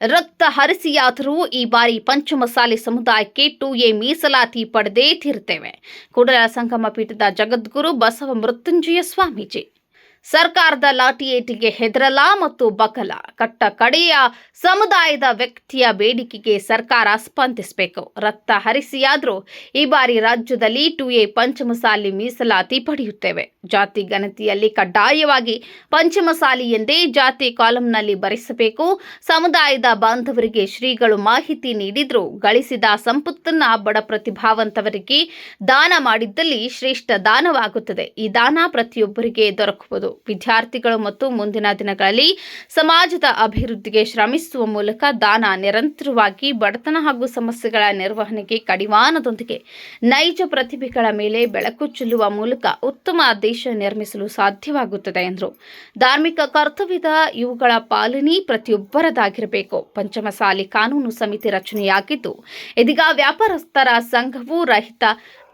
ರಕ್ತ ಹರಿಸಿಯಾದರೂ ಈ ಬಾರಿ ಪಂಚಮಸಾಲಿ ಸಮುದಾಯಕ್ಕೆ 2A ಮೀಸಲಾತಿ ಪಡೆದೇ ತೀರುತ್ತೇವೆ. ಕೂಡಲ ಸಂಗಮ ಪೀಠದ ಜಗದ್ಗುರು ಬಸವ ಮೃತ್ಯುಂಜಯ ಸ್ವಾಮೀಜಿ ಸರ್ಕಾರದ ಲಾಠಿ ಏಟಿಗೆ ಹೆದರಲ್ಲ ಮತ್ತು ಬಗ್ಗಲ್ಲ. ಕಟ್ಟ ಕಡೆಯ ಸಮುದಾಯದ ವ್ಯಕ್ತಿಯ ಬೇಡಿಕೆಗೆ ಸರ್ಕಾರ ಸ್ಪಂದಿಸಬೇಕು. ರಕ್ತ ಹರಿಸಿಯಾದರೂ ಈ ಬಾರಿ ರಾಜ್ಯದಲ್ಲಿ 2A ಪಂಚಮಸಾಲಿ ಮೀಸಲಾತಿ ಪಡೆಯುತ್ತೇವೆ. ಜಾತಿ ಗಣತಿಯಲ್ಲಿ ಕಡ್ಡಾಯವಾಗಿ ಪಂಚಮಸಾಲಿ ಎಂದೇ ಜಾತಿ ಕಾಲಂನಲ್ಲಿ ಬರೆಸಬೇಕು. ಸಮುದಾಯದ ಬಾಂಧವರಿಗೆ ಶ್ರೀಗಳು ಮಾಹಿತಿ ನೀಡಿದ್ರು ಗಳಿಸಿದ ಸಂಪತ್ತನ್ನ ಬಡ ಪ್ರತಿಭಾವಂತವರಿಗೆ ದಾನ ಮಾಡಿದ್ದಲ್ಲಿ ಶ್ರೇಷ್ಠ ದಾನವಾಗುತ್ತದೆ. ಈ ದಾನ ಪ್ರತಿಯೊಬ್ಬರಿಗೆ ದೊರಕುವುದು. ವಿದ್ಯಾರ್ಥಿಗಳು ಮತ್ತು ಮುಂದಿನ ದಿನಗಳಲ್ಲಿ ಸಮಾಜದ ಅಭಿವೃದ್ಧಿಗೆ ಶ್ರಮಿಸುವ ಮೂಲಕ ದಾನ ನಿರಂತರವಾಗಿ ಬಡತನ ಹಾಗೂ ಸಮಸ್ಯೆಗಳ ನಿರ್ವಹಣೆಗೆ ಕಡಿವಾಣದೊಂದಿಗೆ ನೈಜ ಪ್ರತಿಭೆಗಳ ಮೇಲೆ ಬೆಳಕು ಚೆಲ್ಲುವ ಮೂಲಕ ಉತ್ತಮ ದೇಶ ನಿರ್ಮಿಸಲು ಸಾಧ್ಯವಾಗುತ್ತದೆ ಎಂದರು. ಧಾರ್ಮಿಕ ಕರ್ತವ್ಯದ ಇವುಗಳ ಪಾಲನೆ ಪ್ರತಿಯೊಬ್ಬರದಾಗಿರಬೇಕು. ಪಂಚಮಸಾಲಿ ಕಾನೂನು ಸಮಿತಿ ರಚನೆಯಾಗಿದ್ದು ಇದೀಗ ವ್ಯಾಪಾರಸ್ಥರ ಸಂಘವು ರಹಿತ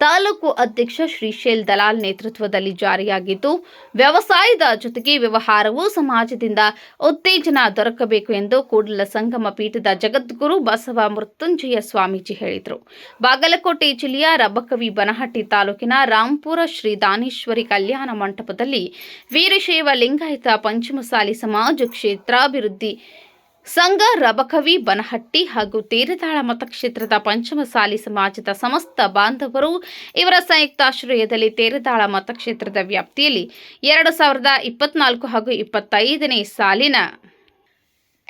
ತಾಲೂಕು ಅಧ್ಯಕ್ಷ ಶ್ರೀಶೈಲ್ ದಲಾಲ್ ನೇತೃತ್ವದಲ್ಲಿ ಜಾರಿಯಾಗಿದ್ದು ವ್ಯವಸಾಯದ ಜೊತೆಗೆ ವ್ಯವಹಾರವು ಸಮಾಜದಿಂದ ಉತ್ತೇಜನ ದೊರಕಬೇಕು ಎಂದು ಕೂಡಲ ಸಂಗಮ ಪೀಠದ ಜಗದ್ಗುರು ಬಸವ ಮೃತ್ಯುಂಜಯ ಸ್ವಾಮೀಜಿ ಹೇಳಿದರು. ಬಾಗಲಕೋಟೆ ಜಿಲ್ಲೆಯ ರಬಕವಿ ಬನಹಟ್ಟಿ ತಾಲೂಕಿನ ರಾಂಪುರ ಶ್ರೀ ದಾನೇಶ್ವರಿ ಕಲ್ಯಾಣ ಮಂಟಪದಲ್ಲಿ ವೀರಶೈವ ಲಿಂಗಾಯತ ಪಂಚಮಸಾಲಿ ಸಮಾಜ ಕ್ಷೇತ್ರಾಭಿವೃದ್ಧಿ ಸಂಘ ರಬಕವಿ ಬನಹಟ್ಟಿ ಹಾಗೂ ತೇರದಾಳ ಮತಕ್ಷೇತ್ರದ ಪಂಚಮಸಾಲಿ ಸಮಾಜದ ಸಮಸ್ತ ಬಾಂಧವರು ಇವರ ಸಂಯುಕ್ತಾಶ್ರಯದಲ್ಲಿ ತೇರದಾಳ ಮತಕ್ಷೇತ್ರದ ವ್ಯಾಪ್ತಿಯಲ್ಲಿ 2024 ಹಾಗೂ 25ನೇ ಸಾಲಿನ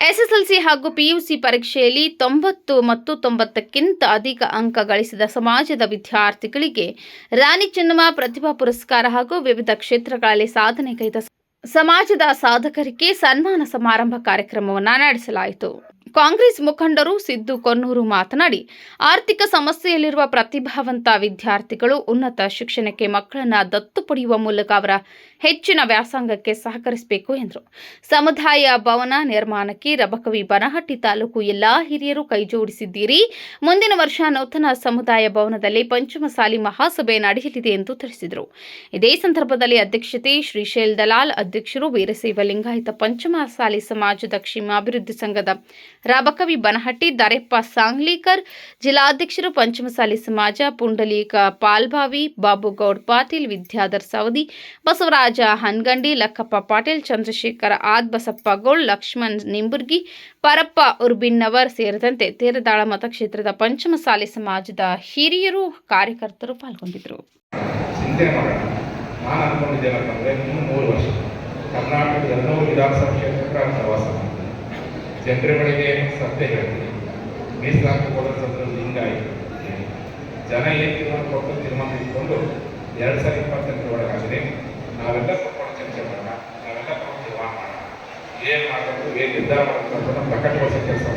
ಎಸ್ಎಸ್ಎಲ್ಸಿ ಹಾಗೂ ಪಿಯುಸಿ ಪರೀಕ್ಷೆಯಲ್ಲಿ 90 ಮತ್ತು 90ಕ್ಕಿಂತ ಅಧಿಕ ಅಂಕ ಗಳಿಸಿದ ಸಮಾಜದ ವಿದ್ಯಾರ್ಥಿಗಳಿಗೆ ರಾಣಿ ಚೆನ್ನಮ್ಮ ಪ್ರತಿಭಾ ಪುರಸ್ಕಾರ ಹಾಗೂ ವಿವಿಧ ಕ್ಷೇತ್ರಗಳಲ್ಲಿ ಸಾಧನೆಗೈದ ಸಮಾಜದ ಸಾಧಕರಿಗೆ ಸನ್ಮಾನ ಸಮಾರಂಭ ಕಾರ್ಯಕ್ರಮವನ್ನು ನಡೆಸಲಾಯಿತು. ಕಾಂಗ್ರೆಸ್ ಮುಖಂಡರು ಸಿದ್ದು ಕೊನ್ನೂರು ಮಾತನಾಡಿ, ಆರ್ಥಿಕ ಸಮಸ್ಯೆಯಲ್ಲಿರುವ ಪ್ರತಿಭಾವಂತ ವಿದ್ಯಾರ್ಥಿಗಳು ಉನ್ನತ ಶಿಕ್ಷಣಕ್ಕೆ ಮಕ್ಕಳನ್ನು ದತ್ತು ಪಡೆಯುವ ಮೂಲಕ ಅವರ ಹೆಚ್ಚಿನ ವ್ಯಾಸಂಗಕ್ಕೆ ಸಹಕರಿಸಬೇಕು ಎಂದರು. ಸಮುದಾಯ ಭವನ ನಿರ್ಮಾಣಕ್ಕೆ ರಬಕವಿ ಬನಹಟ್ಟಿ ತಾಲೂಕು ಎಲ್ಲಾ ಹಿರಿಯರು ಕೈಜೋಡಿಸಿದ್ದೀರಿ. ಮುಂದಿನ ವರ್ಷ ನೂತನ ಸಮುದಾಯ ಭವನದಲ್ಲಿ ಪಂಚಮಸಾಲಿ ಮಹಾಸಭೆ ನಡೆಯಲಿದೆ ಎಂದು ತಿಳಿಸಿದರು. ಇದೇ ಸಂದರ್ಭದಲ್ಲಿ ಅಧ್ಯಕ್ಷತೆ ಶ್ರೀಶೈಲ್ ದಲಾಲ್, ಅಧ್ಯಕ್ಷರು ವೀರಶೈವ ಲಿಂಗಾಯತ ಪಂಚಮಸಾಲಿ ಸಮಾಜದ ಕ್ಷೇಮಾಭಿವೃದ್ಧಿ ಸಂಘದ ರಬಕವಿ ಬನಹಟ್ಟಿ ದರೆಪ್ಪ ಸಾಂಗ್ಲೀಕರ್, ಜಿಲ್ಲಾಧ್ಯಕ್ಷರು ಪಂಚಮಸಾಲಿ ಸಮಾಜ ಪುಂಡಲೀಕ ಪಾಲ್ಭಾವಿ, ಬಾಬುಗೌಡ್ ಪಾಟೀಲ್, ವಿದ್ಯಾಧರ್ ಸವದಿ, ಬಸವರಾಜ ಹನ್ಗಂಡಿ, ಲಕ್ಕಪ್ಪ ಪಾಟೀಲ್, ಚಂದ್ರಶೇಖರ ಆದ್, ಬಸಪ್ಪ ಗೋಳ್, ಲಕ್ಷ್ಮಣ್ ನಿಂಬುರ್ಗಿ, ಪರಪ್ಪ ಉರ್ಬಿನ್ನವರ್ ಸೇರಿದಂತೆ ತೇರದಾಳ ಮತಕ್ಷೇತ್ರದ ಪಂಚಮಸಾಲಿ ಸಮಾಜದ ಹಿರಿಯರು ಕಾರ್ಯಕರ್ತರು ಪಾಲ್ಗೊಂಡಿದ್ದರು. ಜನರುಗಳಿಗೆ ಸತ್ಯ ಹೇಳ್ತೀನಿ, ಮೀಸಲಾತಿ ಕೊಡೋದ್ರ ಹಿಂಗಾಯಿತು. ಜನ ಏನು ತೀರ್ಮಾನ ಕೊಟ್ಟು ತೀರ್ಮಾನ ಇಟ್ಕೊಂಡು 2028 ಒಳಗಾದರೆ ನಾವೆಲ್ಲ ಕೂತ್ಕೊಂಡು ಚರ್ಚೆ ಮಾಡೋಣ, ನಾವೆಲ್ಲ ತೀರ್ಮಾನ ಮಾಡೋಣ, ಏನು ಮಾಡಬೇಕು, ಏನು ನಿರ್ಧಾರ ಮಾಡಬೇಕು ಅಂತ ಪ್ರಕಟಗೊಳಿಸೋ ಕೆಲಸ